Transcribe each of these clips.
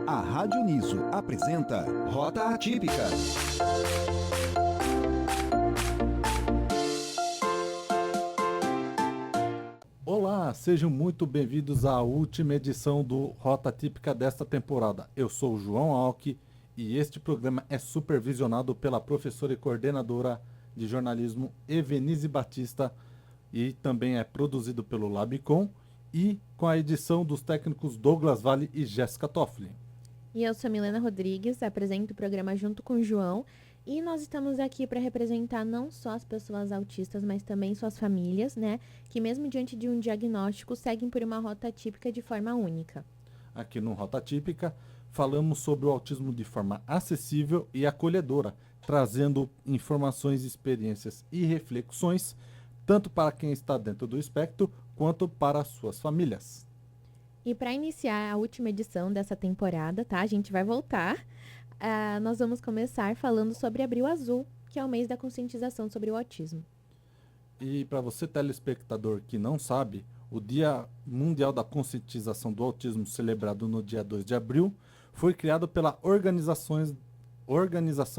A Rádio Niso apresenta Rota Atípica. Olá, sejam muito bem-vindos à última edição do Rota Atípica desta temporada. Eu sou o João Alck e este programa é supervisionado pela professora e coordenadora de jornalismo Evenise Batista e também é produzido pelo Labicom e com a edição dos técnicos Douglas Vale e Jéssica Toffoli. E eu sou Milena Rodrigues, apresento o programa junto com o João e nós estamos aqui para representar não só as pessoas autistas, mas também suas famílias, né? Que mesmo diante de um diagnóstico, seguem por uma rota atípica de forma única. Aqui no Rota Atípica, falamos sobre o autismo de forma acessível e acolhedora, trazendo informações, experiências e reflexões, tanto para quem está dentro do espectro, quanto para suas famílias. E para iniciar a última edição dessa temporada, tá? A gente vai voltar. Nós vamos começar falando sobre Abril Azul, que é o mês da conscientização sobre o autismo. E para você, telespectador, que não sabe, o Dia Mundial da Conscientização do Autismo, celebrado no dia 2 de abril, foi criado pela Organização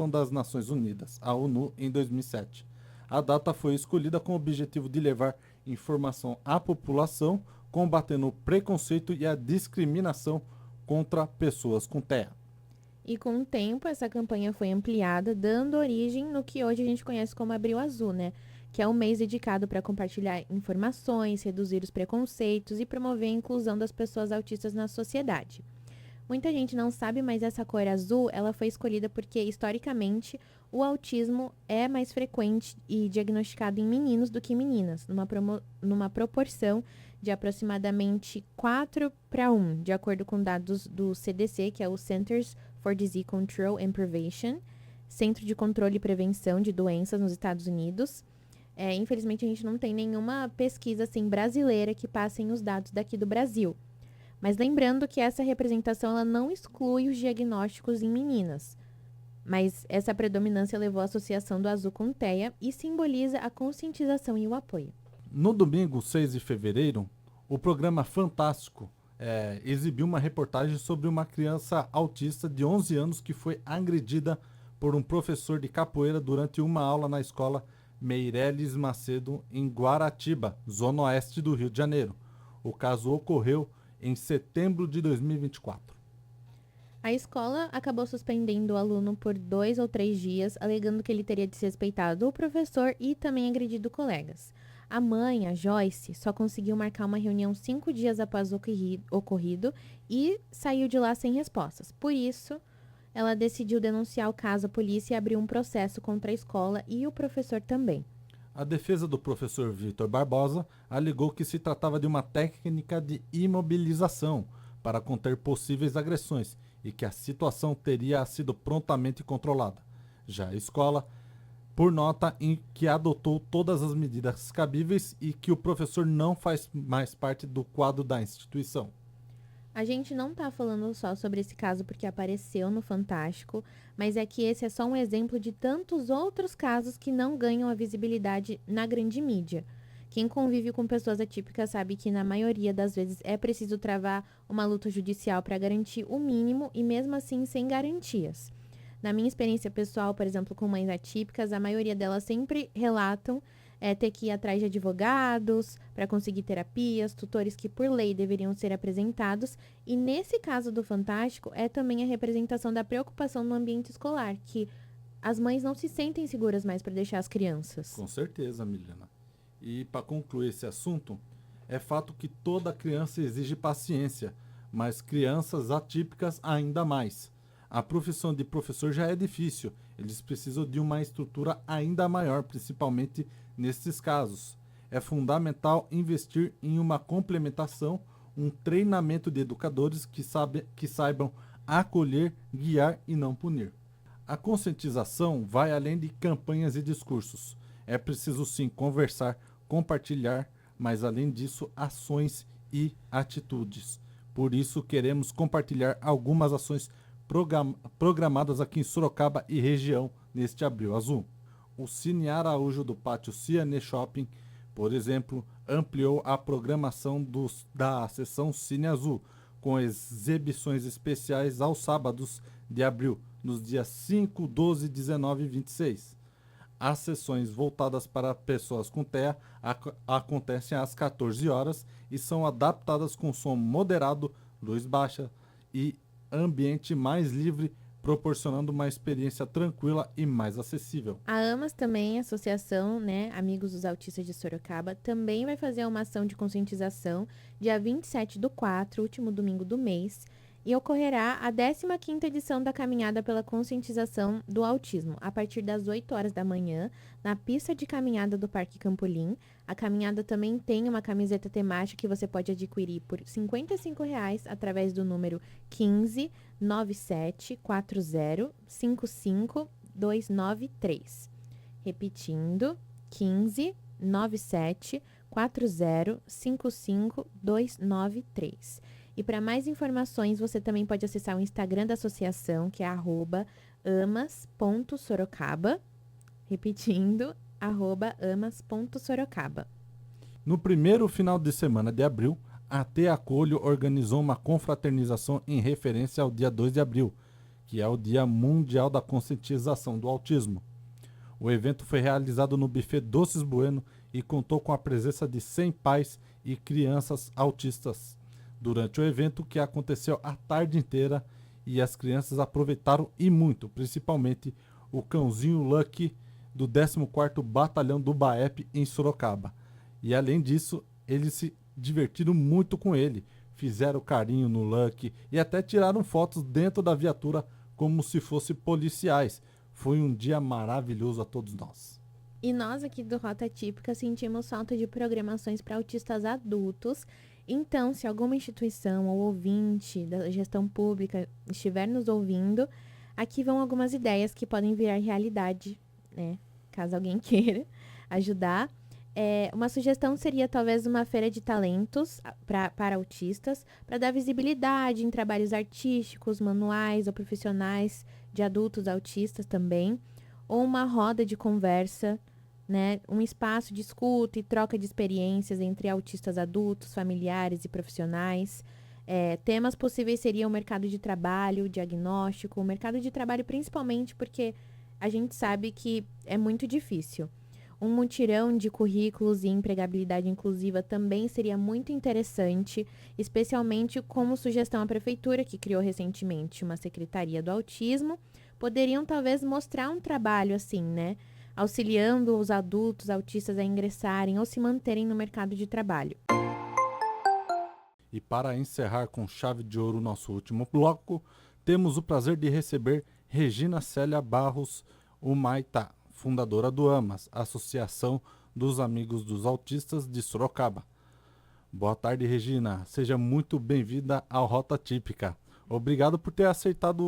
das Nações Unidas, a ONU, em 2007. A data foi escolhida com o objetivo de levar informação à população, combatendo o preconceito e a discriminação contra pessoas com TEA. E com o tempo, essa campanha foi ampliada, dando origem no que hoje a gente conhece como Abril Azul, né? Que é um mês dedicado para compartilhar informações, reduzir os preconceitos e promover a inclusão das pessoas autistas na sociedade. Muita gente não sabe, mas essa cor azul, ela foi escolhida porque, historicamente, o autismo é mais frequente e diagnosticado em meninos do que em meninas, numa proporção de aproximadamente 4:1, de acordo com dados do CDC, que é o Centers for Disease Control and Prevention, Centro de Controle e Prevenção de Doenças nos Estados Unidos. Infelizmente, a gente não tem nenhuma pesquisa assim, brasileira que passem os dados daqui do Brasil. Mas lembrando que essa representação ela não exclui os diagnósticos em meninas. Mas essa predominância levou a associação do azul com TEA e simboliza a conscientização e o apoio. No domingo, 6 de fevereiro, o programa Fantástico exibiu uma reportagem sobre uma criança autista de 11 anos que foi agredida por um professor de capoeira durante uma aula na escola Meireles Macedo, em Guaratiba, zona oeste do Rio de Janeiro. O caso ocorreu em setembro de 2024. A escola acabou suspendendo o aluno por 2 ou 3 dias, alegando que ele teria desrespeitado o professor e também agredido colegas. A mãe, a Joyce, só conseguiu marcar uma reunião 5 dias após o ocorrido e saiu de lá sem respostas. Por isso, ela decidiu denunciar o caso à polícia e abriu um processo contra a escola e o professor também. A defesa do professor Vitor Barbosa alegou que se tratava de uma técnica de imobilização para conter possíveis agressões e que a situação teria sido prontamente controlada. Já a escola, por nota, em que adotou todas as medidas cabíveis e que o professor não faz mais parte do quadro da instituição. A gente não tá falando só sobre esse caso porque apareceu no Fantástico, mas é que esse é só um exemplo de tantos outros casos que não ganham a visibilidade na grande mídia. Quem convive com pessoas atípicas sabe que na maioria das vezes é preciso travar uma luta judicial para garantir o mínimo e mesmo assim sem garantias. Na minha experiência pessoal, por exemplo, com mães atípicas, a maioria delas sempre relatam ter que ir atrás de advogados para conseguir terapias, tutores que por lei deveriam ser apresentados. E nesse caso do Fantástico, é também a representação da preocupação no ambiente escolar, que as mães não se sentem seguras mais para deixar as crianças. Com certeza, Milena. E para concluir esse assunto, é fato que toda criança exige paciência, mas crianças atípicas ainda mais. A profissão de professor já é difícil, eles precisam de uma estrutura ainda maior, principalmente nesses casos. É fundamental investir em uma complementação, um treinamento de educadores que saibam acolher, guiar e não punir. A conscientização vai além de campanhas e discursos. É preciso sim conversar, compartilhar, mas além disso, ações e atitudes. Por isso, queremos compartilhar algumas ações programadas aqui em Sorocaba e região neste Abril Azul. O Cine Araújo do Pátio Ciane Shopping, por exemplo, ampliou a programação da sessão Cine Azul, com exibições especiais aos sábados de abril, nos dias 5, 12, 19 e 26. As sessões voltadas para pessoas com TEA acontecem às 14 horas e são adaptadas com som moderado, luz baixa e ambiente mais livre, proporcionando uma experiência tranquila e mais acessível. A AMAS também, Associação, né, Amigos dos Autistas de Sorocaba, também vai fazer uma ação de conscientização dia 27/4, último domingo do mês, e ocorrerá a 15ª edição da Caminhada pela Conscientização do Autismo, a partir das 8 horas da manhã, na pista de caminhada do Parque Campolim. A caminhada também tem uma camiseta temática que você pode adquirir por R$ 55,00 através do número 15 97 40 55 293. Repetindo, 15 97 40 55 293. E para mais informações, você também pode acessar o Instagram da associação, que é @amas.sorocaba. Repetindo, @amas.sorocaba. No primeiro final de semana de abril, a Te Acolho organizou uma confraternização em referência ao dia 2 de abril, que é o Dia Mundial da Conscientização do Autismo. O evento foi realizado no Buffet Doces Bueno e contou com a presença de 100 pais e crianças autistas. Durante o evento, que aconteceu a tarde inteira, e as crianças aproveitaram e muito, principalmente o cãozinho Lucky do 14º Batalhão do BAEP em Sorocaba. E além disso, eles se divertiram muito com ele, fizeram carinho no Lucky e até tiraram fotos dentro da viatura como se fossem policiais. Foi um dia maravilhoso a todos nós. E nós aqui do Rota Típica sentimos falta de programações para autistas adultos. Então, se alguma instituição ou ouvinte da gestão pública estiver nos ouvindo, aqui vão algumas ideias que podem virar realidade, né? Caso alguém queira ajudar. Uma sugestão seria talvez uma feira de talentos para autistas, para dar visibilidade em trabalhos artísticos, manuais ou profissionais de adultos autistas também, ou uma roda de conversa, né? Um espaço de escuta e troca de experiências entre autistas adultos, familiares e profissionais. Temas possíveis seriam o mercado de trabalho, o diagnóstico, o mercado de trabalho principalmente porque a gente sabe que é muito difícil. Um mutirão de currículos e empregabilidade inclusiva também seria muito interessante, especialmente como sugestão à prefeitura, que criou recentemente uma secretaria do autismo, poderiam talvez mostrar um trabalho assim, né? Auxiliando os adultos autistas a ingressarem ou se manterem no mercado de trabalho. E para encerrar com chave de ouro o nosso último bloco, temos o prazer de receber Regina Célia Barros Humaitá, fundadora do AMAS, Associação dos Amigos dos Autistas de Sorocaba. Boa tarde, Regina. Seja muito bem-vinda ao Rota Típica. Obrigado por ter aceitado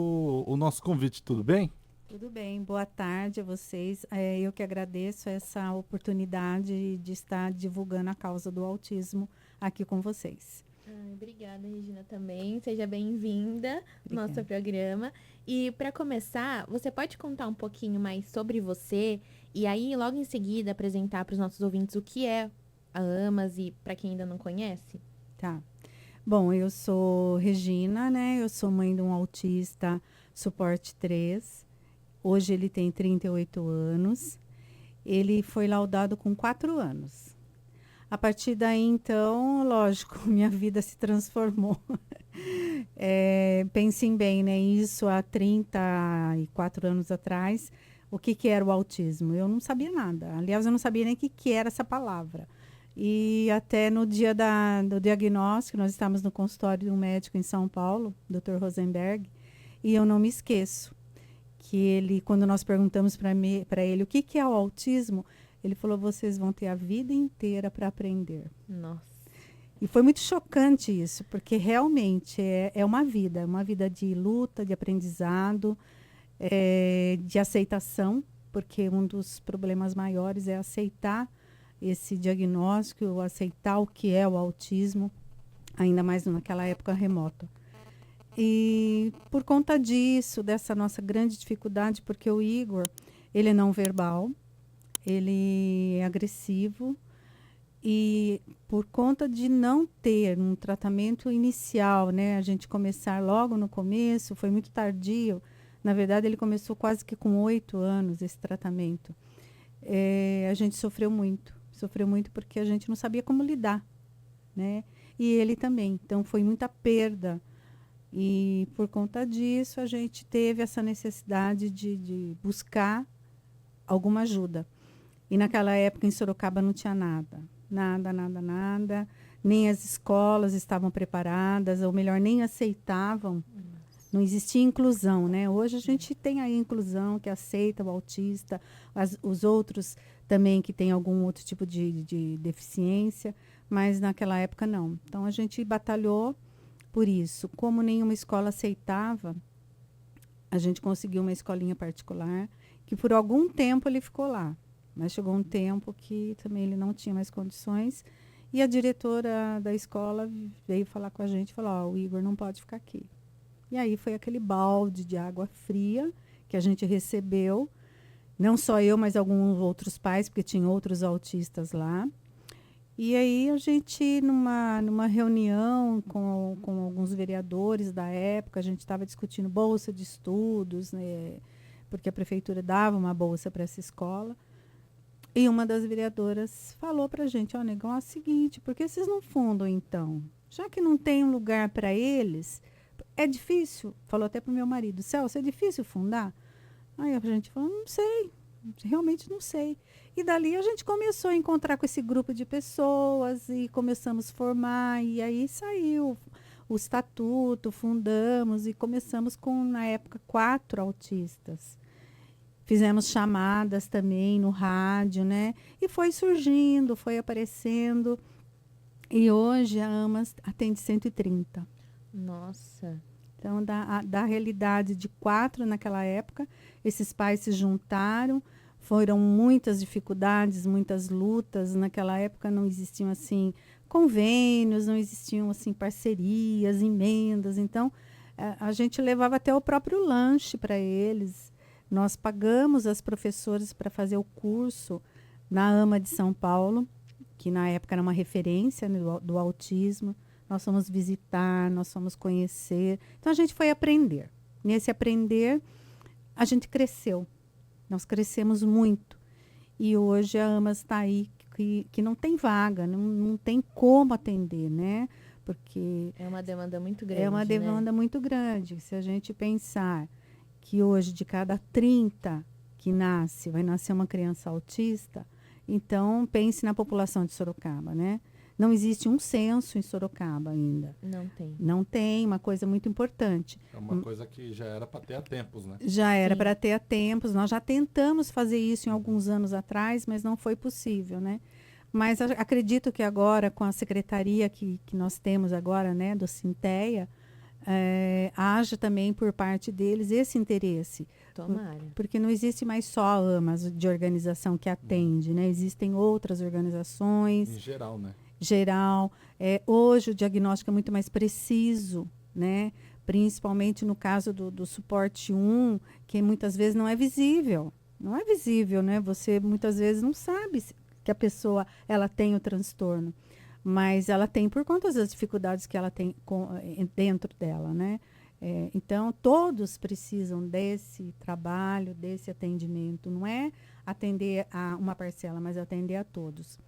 o nosso convite, tudo bem? Tudo bem, boa tarde a vocês. Eu que agradeço essa oportunidade de estar divulgando a causa do autismo aqui com vocês. Obrigada, Regina, também. Seja bem-vinda ao nosso programa. E para começar, você pode contar um pouquinho mais sobre você e aí, logo em seguida, apresentar para os nossos ouvintes o que é a AMAS e para quem ainda não conhece? Tá. Bom, eu sou Regina, né? Eu sou mãe de um autista suporte 3. Hoje ele tem 38 anos. Ele foi laudado com 4 anos. A partir daí, então, lógico, minha vida se transformou. Pensem bem, né? Isso há 34 anos atrás, o que era o autismo? Eu não sabia nada. Aliás, eu não sabia nem o que era essa palavra. E até no dia do diagnóstico, nós estávamos no consultório de um médico em São Paulo, Dr. Rosenberg, e eu não me esqueço que ele, quando nós perguntamos para ele o que é o autismo, ele falou, vocês vão ter a vida inteira para aprender. Nossa. E foi muito chocante isso, porque realmente é uma vida de luta, de aprendizado, de aceitação, porque um dos problemas maiores é aceitar esse diagnóstico, aceitar o que é o autismo, ainda mais naquela época remota. E por conta disso, dessa nossa grande dificuldade, porque o Igor, ele é não verbal, ele é agressivo E por conta de não ter um tratamento inicial, né, a gente começar logo no começo, foi muito tardio. Na verdade, ele começou quase que com 8 anos esse tratamento. A gente sofreu muito porque a gente não sabia como lidar, né? E ele também. Então, foi muita perda. E por conta disso, a gente teve essa necessidade de buscar alguma ajuda. E naquela época, em Sorocaba, não tinha nada. Nada, nada, nada. Nem as escolas estavam preparadas, ou melhor, nem aceitavam. Não existia inclusão, né? Hoje a gente tem a inclusão que aceita o autista, os outros também que têm algum outro tipo de deficiência, mas naquela época não. Então a gente batalhou por isso. Como nenhuma escola aceitava, a gente conseguiu uma escolinha particular, que por algum tempo ele ficou lá. Mas chegou um tempo que também ele não tinha mais condições. E a diretora da escola veio falar com a gente e falou, ó, o Igor não pode ficar aqui. E aí foi aquele balde de água fria que a gente recebeu. Não só eu, mas alguns outros pais, porque tinha outros autistas lá. E aí a gente, numa reunião com alguns vereadores da época, a gente estava discutindo bolsa de estudos, né, porque a prefeitura dava uma bolsa para essa escola. E uma das vereadoras falou para a gente, ó, negão, é o seguinte, por que vocês não fundam então? Já que não tem um lugar para eles, é difícil, falou até para o meu marido, Celso, é difícil fundar? Aí a gente falou, não sei, realmente não sei. E dali a gente começou a encontrar com esse grupo de pessoas e começamos a formar, e aí saiu o estatuto, fundamos e começamos com, na época, 4 autistas. Fizemos chamadas também no rádio, né? E foi surgindo, foi aparecendo. E hoje a AMAS atende 130. Nossa. Então, da realidade de 4 naquela época, esses pais se juntaram, foram muitas dificuldades, muitas lutas. Naquela época não existiam, assim, convênios, não existiam, assim, parcerias, emendas. Então, a gente levava até o próprio lanche para eles. Nós pagamos as professoras para fazer o curso na AMA de São Paulo, que na época era uma referência, né, do autismo. Nós fomos visitar, nós fomos conhecer. Então, a gente foi aprender. Nesse aprender, a gente cresceu. Nós crescemos muito. E hoje a AMAS está aí, que não tem vaga, não tem como atender, né? Porque É uma demanda muito grande, é uma demanda muito grande. Se a gente pensar que hoje, de cada 30 que nasce, vai nascer uma criança autista, então pense na população de Sorocaba, né? Não existe um censo em Sorocaba ainda. Não tem. Não tem, uma coisa muito importante. É uma coisa que já era para ter há tempos, né? Já era Sim. para ter há tempos. Nós já tentamos fazer isso em alguns anos atrás, mas não foi possível, né? Mas acredito que agora, com a secretaria que nós temos agora, né, do Sinteia, haja também por parte deles esse interesse. Tomara. Porque não existe mais só a AMAS de organização que atende, né? Existem outras organizações. Em geral, né? Geral. Hoje o diagnóstico é muito mais preciso, né? Principalmente no caso do suporte 1, que muitas vezes não é visível. Não é visível, né? Você muitas vezes não sabe que a pessoa ela tem o transtorno, mas ela tem por conta das dificuldades que ela tem dentro dela, né? Então, todos precisam desse trabalho, desse atendimento. Não é atender a uma parcela, mas atender a todos.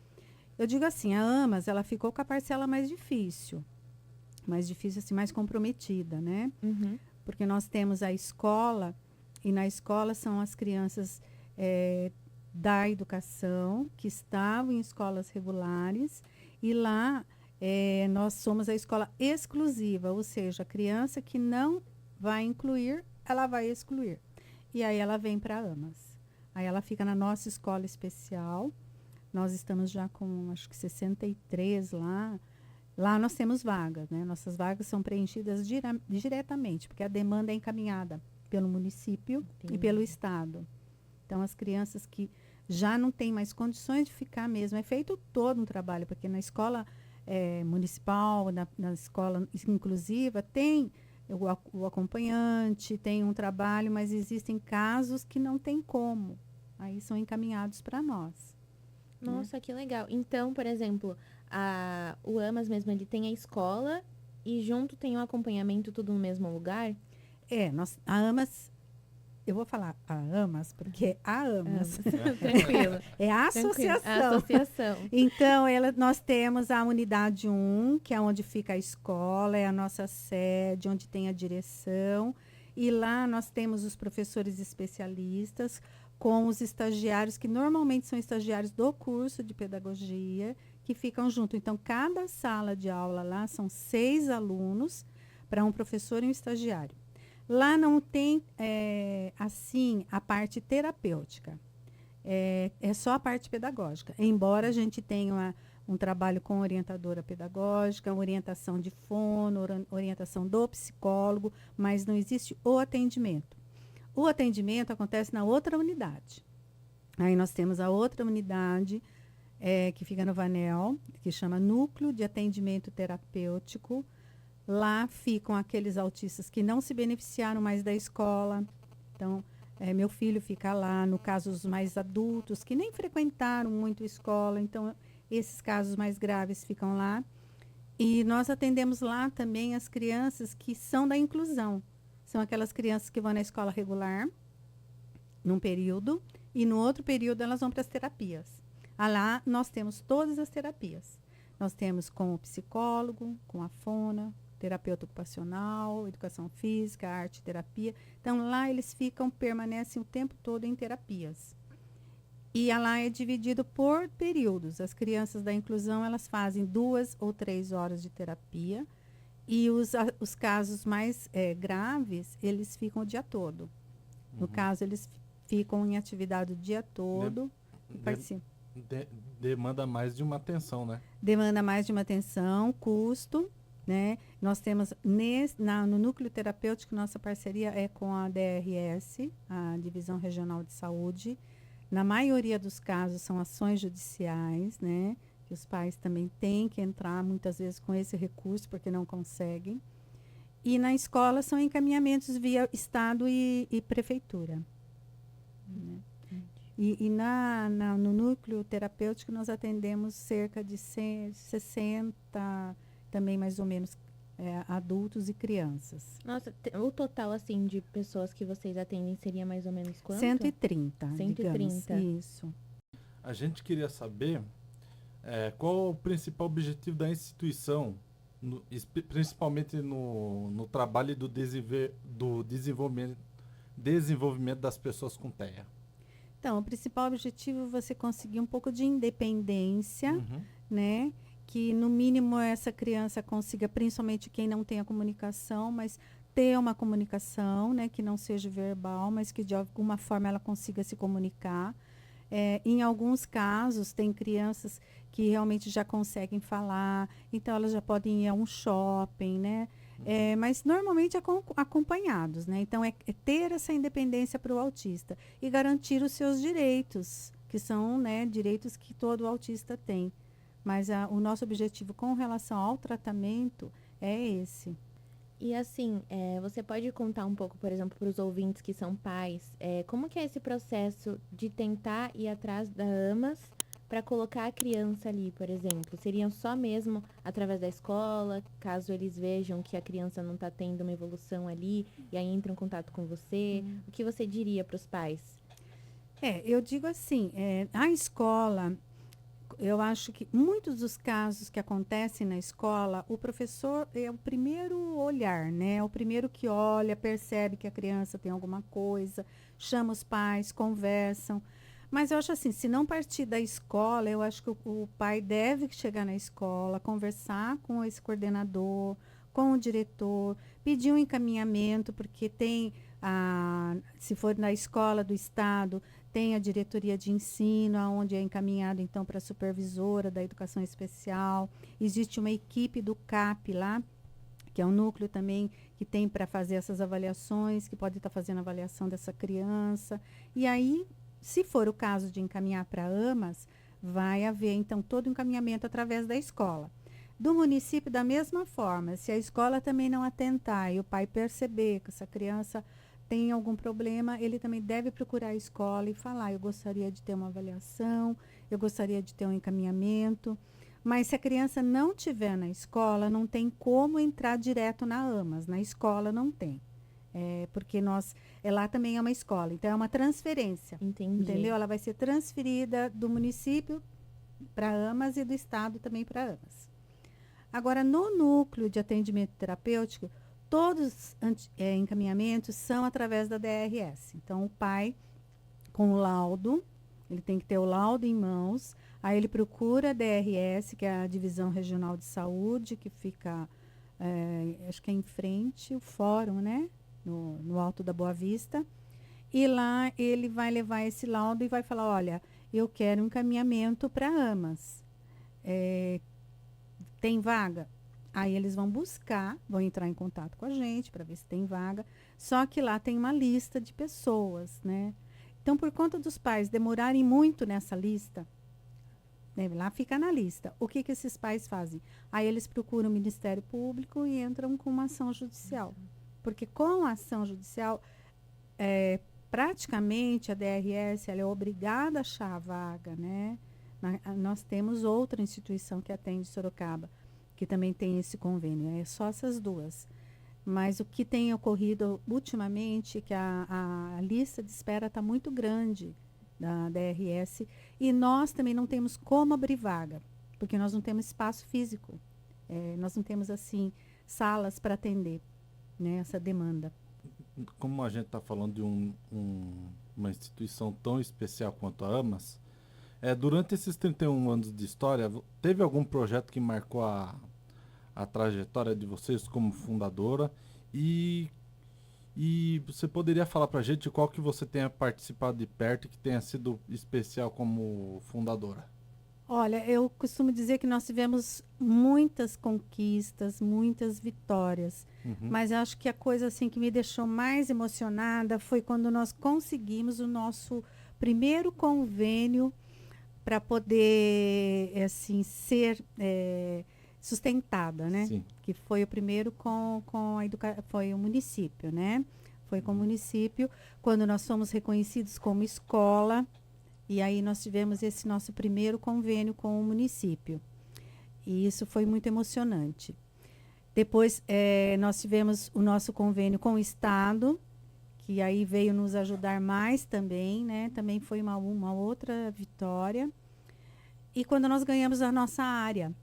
Eu digo assim, a AMAS, ela ficou com a parcela mais difícil, assim, mais comprometida, né? Uhum. Porque nós temos a escola, e na escola são as crianças da educação, que estavam em escolas regulares, e lá nós somos a escola exclusiva, ou seja, a criança que não vai incluir, ela vai excluir. E aí ela vem para a AMAS. Aí ela fica na nossa escola especial. Nós estamos já com, acho que 63 lá. Lá nós temos vagas, né? Nossas vagas são preenchidas diretamente, porque a demanda é encaminhada pelo município e pelo estado. Então, as crianças que já não têm mais condições de ficar mesmo, é feito todo um trabalho, porque na escola municipal, na escola inclusiva, tem o acompanhante, tem um trabalho, mas existem casos que não tem como. Aí são encaminhados para nós. Nossa, que legal. Então, por exemplo, o AMAS mesmo, ele tem a escola e junto tem o acompanhamento tudo no mesmo lugar? A AMAS, eu vou falar a AMAS, porque é a AMAS. Tranquilo. É a Tranquilo. associação. A associação. Então, nós temos a unidade 1, que é onde fica a escola, é a nossa sede, onde tem a direção. E lá nós temos os professores especialistas com os estagiários, que normalmente são estagiários do curso de pedagogia, que ficam junto. Então, cada sala de aula lá são 6 alunos para um professor e um estagiário. Lá não tem, assim, a parte terapêutica. É só a parte pedagógica. Embora a gente tenha um trabalho com orientadora pedagógica, orientação de fono, orientação do psicólogo, mas não existe o atendimento. O atendimento acontece na outra unidade. Aí nós temos a outra unidade, que fica no Vanel, que chama Núcleo de Atendimento Terapêutico. Lá ficam aqueles autistas que não se beneficiaram mais da escola. Então, meu filho fica lá, no caso, os mais adultos, que nem frequentaram muito a escola. Então, esses casos mais graves ficam lá. E nós atendemos lá também as crianças que são da inclusão. São aquelas crianças que vão na escola regular, num período, e no outro período elas vão para as terapias. Lá nós temos todas as terapias. Nós temos com o psicólogo, com a fono, terapeuta ocupacional, educação física, arte, terapia. Então, lá eles permanecem o tempo todo em terapias. E lá é dividido por períodos. As crianças da inclusão, elas fazem 2 ou 3 horas de terapia. E os casos mais graves, eles ficam o dia todo. No caso, eles ficam em atividade o dia todo. Demanda mais de uma atenção, né? Demanda mais de uma atenção, custo. Né? Nós temos no núcleo terapêutico, nossa parceria é com a DRS, a Divisão Regional de Saúde. Na maioria dos casos são ações judiciais, né? Que os pais também têm que entrar muitas vezes com esse recurso porque não conseguem. E na escola são encaminhamentos via Estado e prefeitura. Né? E no núcleo terapêutico nós atendemos cerca de 60 também mais ou menos adultos e crianças. Nossa, o total, assim, de pessoas que vocês atendem seria mais ou menos quanto? 130, 130. digamos. Isso. A gente queria saber qual o principal objetivo da instituição, principalmente no trabalho do desenvolvimento das pessoas com TEA. Então, o principal objetivo é você conseguir um pouco de independência, né? Que no mínimo essa criança consiga, principalmente quem não tem a comunicação, mas ter uma comunicação, né, que não seja verbal, mas que de alguma forma ela consiga se comunicar. Em alguns casos, tem crianças que realmente já conseguem falar, então elas já podem ir a um shopping, né? Mas normalmente acompanhados, né? Então, é ter essa independência para o autista e garantir os seus direitos, que são, né, direitos que todo autista tem. Mas o nosso objetivo com relação ao tratamento é esse. E assim, você pode contar um pouco, por exemplo, para os ouvintes que são pais, como que é esse processo de tentar ir atrás da AMAS para colocar a criança ali, por exemplo? Seriam só mesmo através da escola, caso eles vejam que a criança não está tendo uma evolução ali, e aí entram em contato com você? O que você diria para os pais? Eu digo assim, a escola... Eu acho que muitos dos casos que acontecem na escola, o professor é o primeiro olhar, né? É o primeiro que olha, percebe que a criança tem alguma coisa, chama os pais, conversam. Mas eu acho assim, se não partir da escola, eu acho que o pai deve chegar na escola, conversar com esse coordenador, com o diretor, pedir um encaminhamento, porque tem, se for na escola do estado, tem a diretoria de ensino, onde é encaminhado, então, para a supervisora da educação especial. Existe uma equipe do CAP lá, que é um núcleo também que tem para fazer essas avaliações, que pode estar fazendo a avaliação dessa criança. E aí, se for o caso de encaminhar para AMAS, vai haver, então, todo o encaminhamento através da escola. Do município, da mesma forma, se a escola também não atentar e o pai perceber que essa criança tem algum problema, ele também deve procurar a escola e falar, eu gostaria de ter uma avaliação, eu gostaria de ter um encaminhamento. Mas se a criança não tiver na escola, não tem como entrar direto na AMAS. Na escola não tem. Porque lá também é uma escola, então é uma transferência. Entendi. Entendeu? Ela vai ser transferida do município para a AMAS e do estado também para a AMAS. Agora, no núcleo de atendimento terapêutico, todos os encaminhamentos são através da DRS. Então, o pai, com o laudo, ele tem que ter o laudo em mãos, aí ele procura a DRS, que é a Divisão Regional de Saúde, que fica, acho que é em frente, o fórum, né? No Alto da Boa Vista. E lá ele vai levar esse laudo e vai falar, olha, eu quero um encaminhamento para AMAS. Tem vaga? Aí eles vão buscar, vão entrar em contato com a gente para ver se tem vaga. Só que lá tem uma lista de pessoas, né? Então, por conta dos pais demorarem muito nessa lista, né, lá fica na lista. O que esses pais fazem? Aí eles procuram o Ministério Público e entram com uma ação judicial. Porque com a ação judicial, praticamente a DRS ela é obrigada a achar a vaga, né? Nós temos outra instituição que atende Sorocaba, que também tem esse convênio. É só essas duas. Mas o que tem ocorrido ultimamente é que a lista de espera está muito grande da DRS e nós também não temos como abrir vaga, porque nós não temos espaço físico. Nós não temos, assim, salas para atender, né, essa demanda. Como a gente está falando de uma instituição tão especial quanto a AMAS, durante esses 31 anos de história, teve algum projeto que marcou a trajetória de vocês como fundadora e você poderia falar para a gente qual que você tenha participado de perto e que tenha sido especial como fundadora? Olha, eu costumo dizer que nós tivemos muitas conquistas, muitas vitórias, mas acho que a coisa assim que me deixou mais emocionada foi quando nós conseguimos o nosso primeiro convênio para poder assim ser sustentada, né? Sim. Que foi o primeiro foi o município, né? Foi com o município, quando nós fomos reconhecidos como escola, e aí nós tivemos esse nosso primeiro convênio com o município. E isso foi muito emocionante. Depois, nós tivemos o nosso convênio com o estado, que aí veio nos ajudar mais também, né? Também foi uma outra vitória. E quando nós ganhamos a nossa área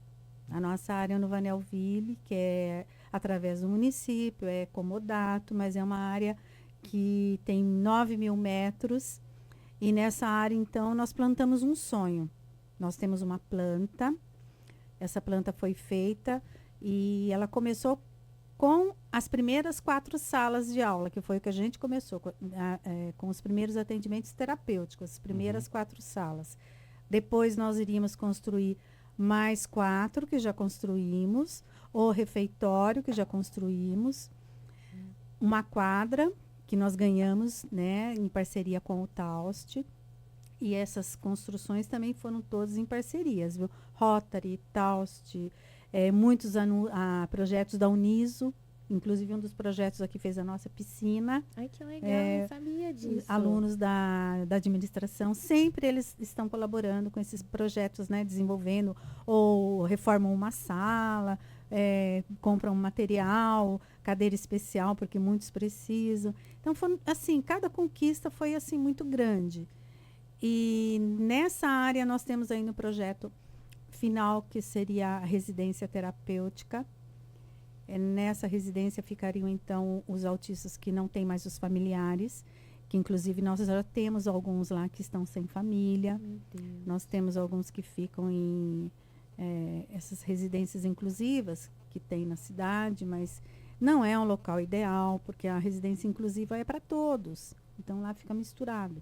no Vanelville, que é através do município, é comodato, mas é uma área que tem 9.000 metros. E nessa área, então, nós plantamos um sonho. Nós temos uma planta, essa planta foi feita e ela começou com as primeiras 4 salas de aula, que foi o que a gente começou, com os primeiros atendimentos terapêuticos, as primeiras 4 salas. Depois nós iríamos construir mais 4 que já construímos, o refeitório que já construímos, uma quadra que nós ganhamos, né, em parceria com o Taust. E essas construções também foram todas em parcerias, viu? Rotary, Taust, muitos projetos da Uniso, inclusive um dos projetos aqui fez a nossa piscina. Ai, que legal, não sabia disso. Alunos da administração, sempre eles estão colaborando com esses projetos, né, desenvolvendo ou reformam uma sala, compram um material, cadeira especial, porque muitos precisam. Então, foi, assim, cada conquista foi assim muito grande. E nessa área nós temos ainda um projeto final, que seria a residência terapêutica. Nessa residência ficariam, então, os autistas que não têm mais os familiares, que inclusive nós já temos alguns lá que estão sem família. Nós temos alguns que ficam em essas residências inclusivas que tem na cidade, mas não é um local ideal, porque a residência inclusiva é para todos. Então, lá fica misturado.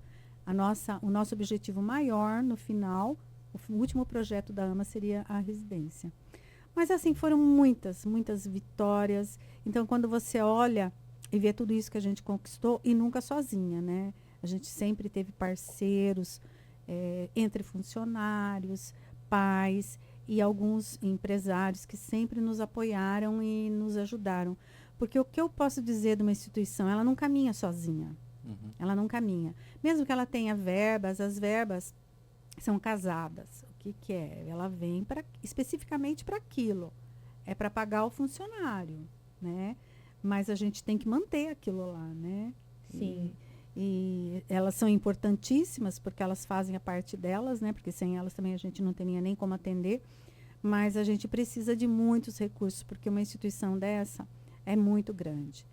O nosso objetivo maior, no final, o último projeto da AMA seria a residência. Mas, assim, foram muitas, muitas vitórias. Então, quando você olha e vê tudo isso que a gente conquistou, e nunca sozinha, né? A gente sempre teve parceiros, entre funcionários, pais e alguns empresários que sempre nos apoiaram e nos ajudaram. Porque o que eu posso dizer de uma instituição, ela não caminha sozinha. Uhum. Ela não caminha. Mesmo que ela tenha verbas, as verbas são casadas. O que, que é? Ela vem especificamente para aquilo. É para pagar o funcionário, né? Mas a gente tem que manter aquilo lá, né? Sim. E elas são importantíssimas porque elas fazem a parte delas, né? Porque sem elas também a gente não teria nem como atender. Mas a gente precisa de muitos recursos porque uma instituição dessa é muito grande.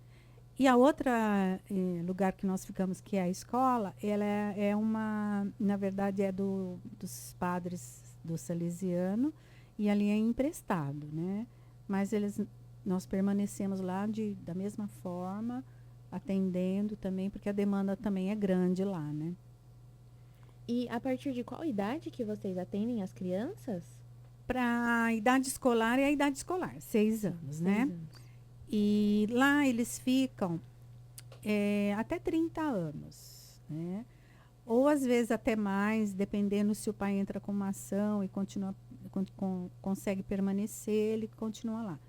E a outra lugar que nós ficamos, que é a escola, ela é uma, na verdade, é dos padres do Salesiano e ali é emprestado, né? Mas nós permanecemos lá da mesma forma, atendendo também, porque a demanda também é grande lá, né? E a partir de qual idade que vocês atendem as crianças? Para a idade escolar é a idade escolar, 6 anos, né? 6 anos. E lá eles ficam até 30 anos, né? Ou às vezes até mais, dependendo se o pai entra com uma ação e continua, consegue permanecer, ele continua lá.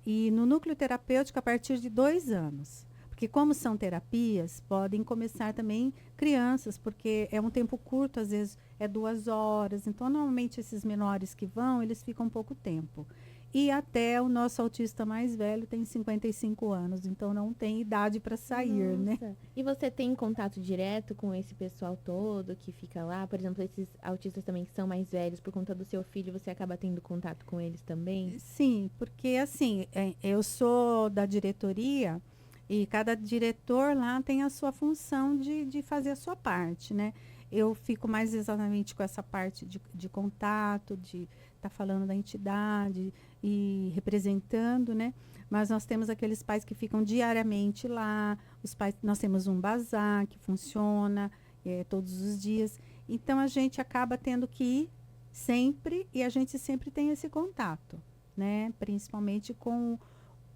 E no núcleo terapêutico a partir de 2 anos. Porque como são terapias, podem começar também crianças, porque é um tempo curto, às vezes é 2 horas. Então, normalmente esses menores que vão, eles ficam pouco tempo. E até o nosso autista mais velho tem 55 anos, então não tem idade para sair, né? Nossa. E você tem contato direto com esse pessoal todo que fica lá? Por exemplo, esses autistas também que são mais velhos, por conta do seu filho, você acaba tendo contato com eles também? Sim, porque assim, eu sou da diretoria e cada diretor lá tem a sua função de fazer a sua parte, né? Eu fico mais exatamente com essa parte de contato, de estar falando da entidade e representando, né? Mas nós temos aqueles pais que ficam diariamente lá, nós temos um bazar que funciona todos os dias. Então a gente acaba tendo que ir sempre e a gente sempre tem esse contato, né? Principalmente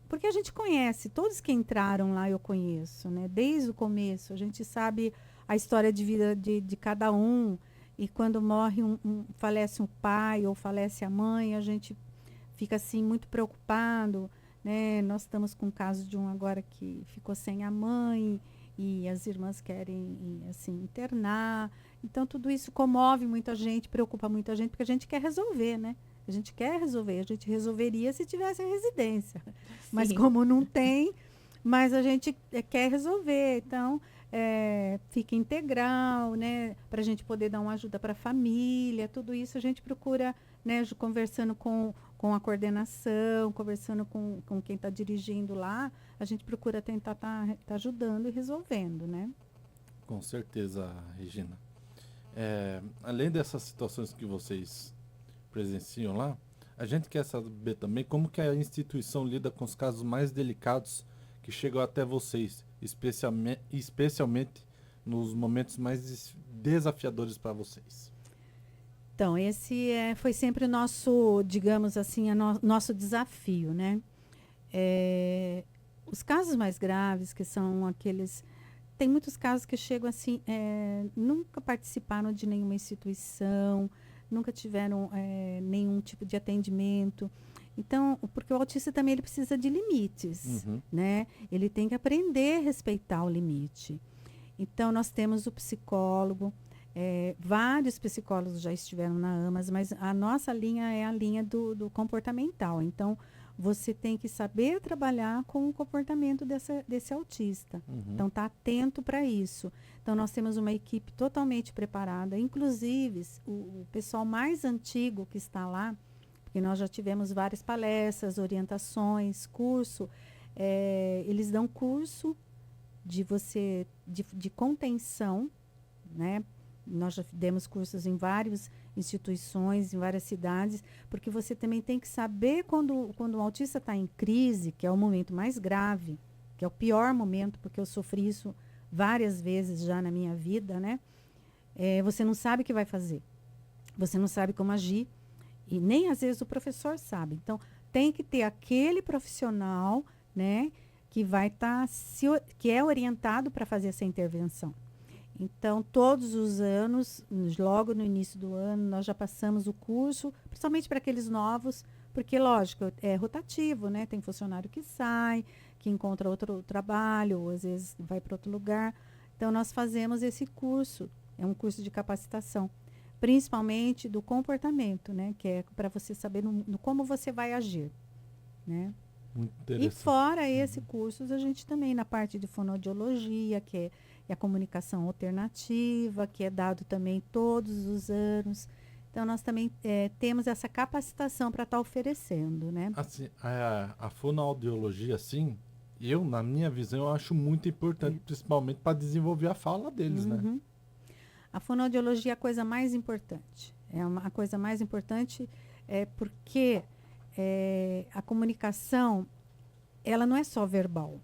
porque a gente conhece, todos que entraram lá eu conheço, né? Desde o começo, a gente sabe a história de vida de cada um. E quando morre falece um pai ou falece a mãe, a gente fica assim muito preocupado, né? Nós estamos com o caso de um agora que ficou sem a mãe e as irmãs querem assim internar. Então tudo isso comove muita gente, preocupa muita gente, porque a gente quer resolver, né? A gente quer resolver, a gente resolveria se tivesse a residência. Mas como não tem, mas a gente quer resolver. Então, fica integral, né? Para a gente poder dar uma ajuda para a família, tudo isso a gente procura, né? Conversando com a coordenação, conversando com quem está dirigindo lá, a gente procura tentar tá ajudando e resolvendo, né? Com certeza, Regina. Além dessas situações que vocês presenciam lá, a gente quer saber também como que a instituição lida com os casos mais delicados que chegam até vocês, especialmente nos momentos mais desafiadores para vocês. Então, esse foi sempre o nosso, digamos assim, nosso desafio, né? Os casos mais graves, que são aqueles... Tem muitos casos que chegam assim, nunca participaram de nenhuma instituição, nunca tiveram nenhum tipo de atendimento. Então, porque o autista também ele precisa de limites, né? Ele tem que aprender a respeitar o limite. Então, nós temos o psicólogo, vários psicólogos já estiveram na AMAS, mas a nossa linha é a linha do comportamental. Então, você tem que saber trabalhar com o comportamento desse autista. Então, tá atento para isso. Então, nós temos uma equipe totalmente preparada, inclusive o pessoal mais antigo que está lá, porque nós já tivemos várias palestras, orientações, curso. Eles dão curso de contenção, né? Nós já demos cursos em várias instituições, em várias cidades, porque você também tem que saber quando o autista está em crise, que é o momento mais grave, que é o pior momento, porque eu sofri isso várias vezes já na minha vida, né? Você não sabe o que vai fazer. Você não sabe como agir. E nem às vezes o professor sabe. Então, tem que ter aquele profissional, né, que vai que é orientado para fazer essa intervenção. Então, todos os anos, logo no início do ano, nós já passamos o curso, principalmente para aqueles novos, porque, lógico, é rotativo, né? Tem funcionário que sai, que encontra outro trabalho, ou às vezes vai para outro lugar. Então, nós fazemos esse curso, é um curso de capacitação, principalmente do comportamento, né? Que é para você saber no como você vai agir, né? Muito E interessante. fora esse curso, a gente também na parte de fonoaudiologia, que é a comunicação alternativa, que é dado também todos os anos. Então, nós também temos essa capacitação para estar oferecendo, né? Assim, a fonoaudiologia, assim, na minha visão, eu acho muito importante, principalmente para desenvolver a fala deles, né? Uhum. A fonoaudiologia é a coisa mais importante. A coisa mais importante porque a comunicação, ela não é só verbal.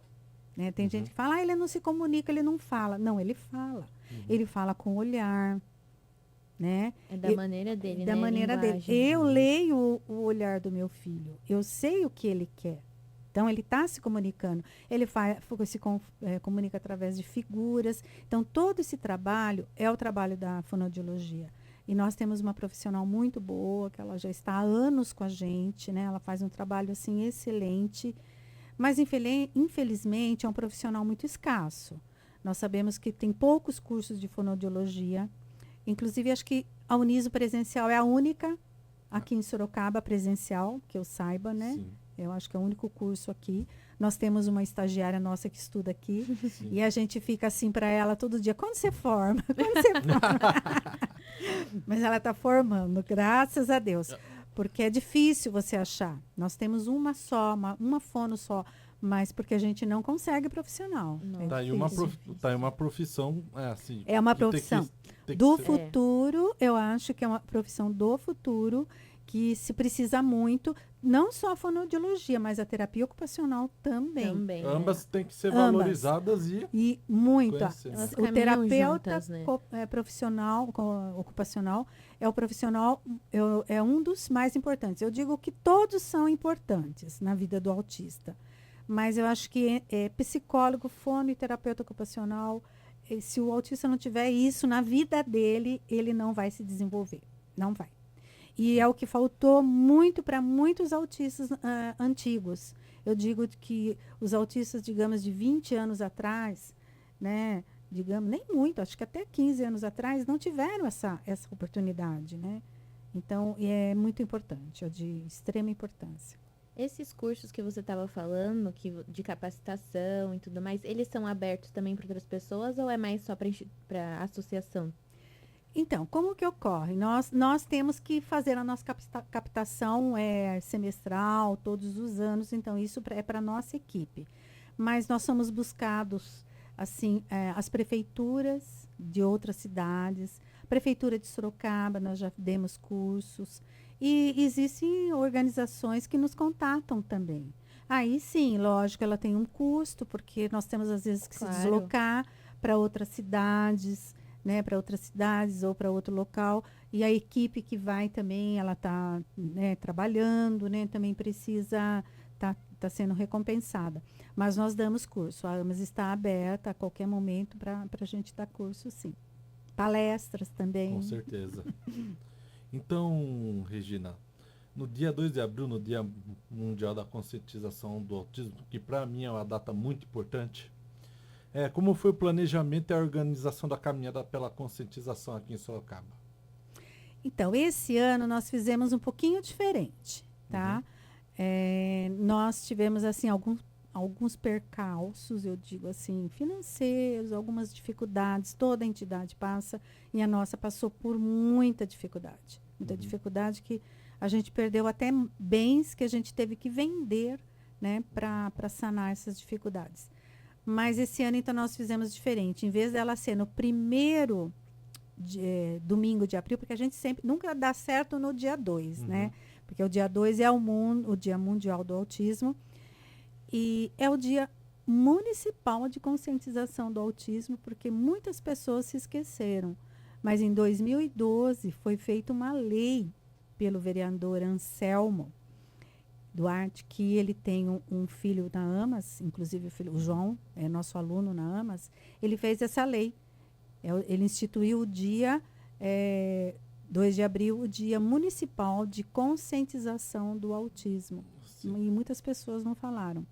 Né? Tem gente que fala, ele não se comunica, ele não fala. Não, ele fala. Ele fala com o olhar, né? É da maneira dele, Da né? maneira dele. Linguagem. Eu leio o olhar do meu filho. Eu sei o que ele quer. Então, ele está se comunicando. Ele comunica através de figuras. Então, todo esse trabalho é o trabalho da fonoaudiologia. E nós temos uma profissional muito boa, que ela já está há anos com a gente, né? Ela faz um trabalho, assim, excelente. Mas, infelizmente, é um profissional muito escasso. Nós sabemos que tem poucos cursos de fonoaudiologia. Inclusive, acho que a Uniso presencial é a única aqui em Sorocaba presencial, que eu saiba, né? Sim. Eu acho que é o único curso aqui. Nós temos uma estagiária nossa que estuda aqui. Sim. E a gente fica assim para ela todo dia. Quando você forma? Quando você forma? Mas ela está formando, graças a Deus. Porque é difícil você achar. Nós temos uma só, uma fono só. Mas porque a gente não consegue profissional. Não. Tá aí uma profissão, assim... É uma que tem que- profissão tem que do ser- futuro, eu acho que é uma profissão do futuro que se precisa muito, não só a fonoaudiologia, mas a terapia ocupacional também. Também. Ambas têm que ser Ambas. valorizadas e... E muito. Conhecer. Elas O caminham terapeuta juntas, né? profissional, ocupacional, é o profissional, é um dos mais importantes. Eu digo que todos são importantes na vida do autista. Mas eu acho que psicólogo, fono e terapeuta ocupacional, se o autista não tiver isso na vida dele, ele não vai se desenvolver. Não vai. E é o que faltou muito para muitos autistas antigos. Eu digo que os autistas, digamos, de 20 anos atrás, né, digamos, nem muito, acho que até 15 anos atrás, não tiveram essa oportunidade, né? Então, é muito importante, é de extrema importância. Esses cursos que você estava falando, de capacitação e tudo mais, eles são abertos também para outras pessoas ou é mais só para associação? Então, como que ocorre? Nós temos que fazer a nossa captação semestral, todos os anos, então isso é para a nossa equipe. Mas nós somos buscados, assim, as prefeituras de outras cidades, Prefeitura de Sorocaba, nós já demos cursos, e existem organizações que nos contatam também. Aí sim, lógico, ela tem um custo, porque nós temos às vezes que Claro. se deslocar para outras cidades, né, para outras cidades ou para outro local, e a equipe que vai também, ela está, né, trabalhando, né, também precisa tá sendo recompensada. Mas nós damos curso, a AMAS está aberta a qualquer momento para a gente dar curso, sim. Palestras também. Com certeza. Então, Regina, no dia 2 de abril, no Dia Mundial da Conscientização do Autismo, que para mim é uma data muito importante, como foi o planejamento e a organização da caminhada pela conscientização aqui em Sorocaba? Então, esse ano nós fizemos um pouquinho diferente, tá? Nós tivemos, assim, alguns percalços, eu digo assim, financeiros, algumas dificuldades, toda a entidade passa, e a nossa passou por muita dificuldade. Muita dificuldade que a gente perdeu até bens que a gente teve que vender, né, para sanar essas dificuldades. Mas esse ano, então, nós fizemos diferente. Em vez dela ser no primeiro domingo de abril, porque a gente sempre nunca dá certo no dia 2, né? Porque o dia 2 é o Dia Mundial do Autismo. E é o Dia Municipal de Conscientização do Autismo, porque muitas pessoas se esqueceram. Mas em 2012 foi feita uma lei pelo vereador Anselmo Duarte, que ele tem um filho na AMAS, inclusive o João, é nosso aluno na AMAS, ele fez essa lei. Ele instituiu o dia 2 de abril, o Dia Municipal de Conscientização do Autismo. Sim. E muitas pessoas não falaram.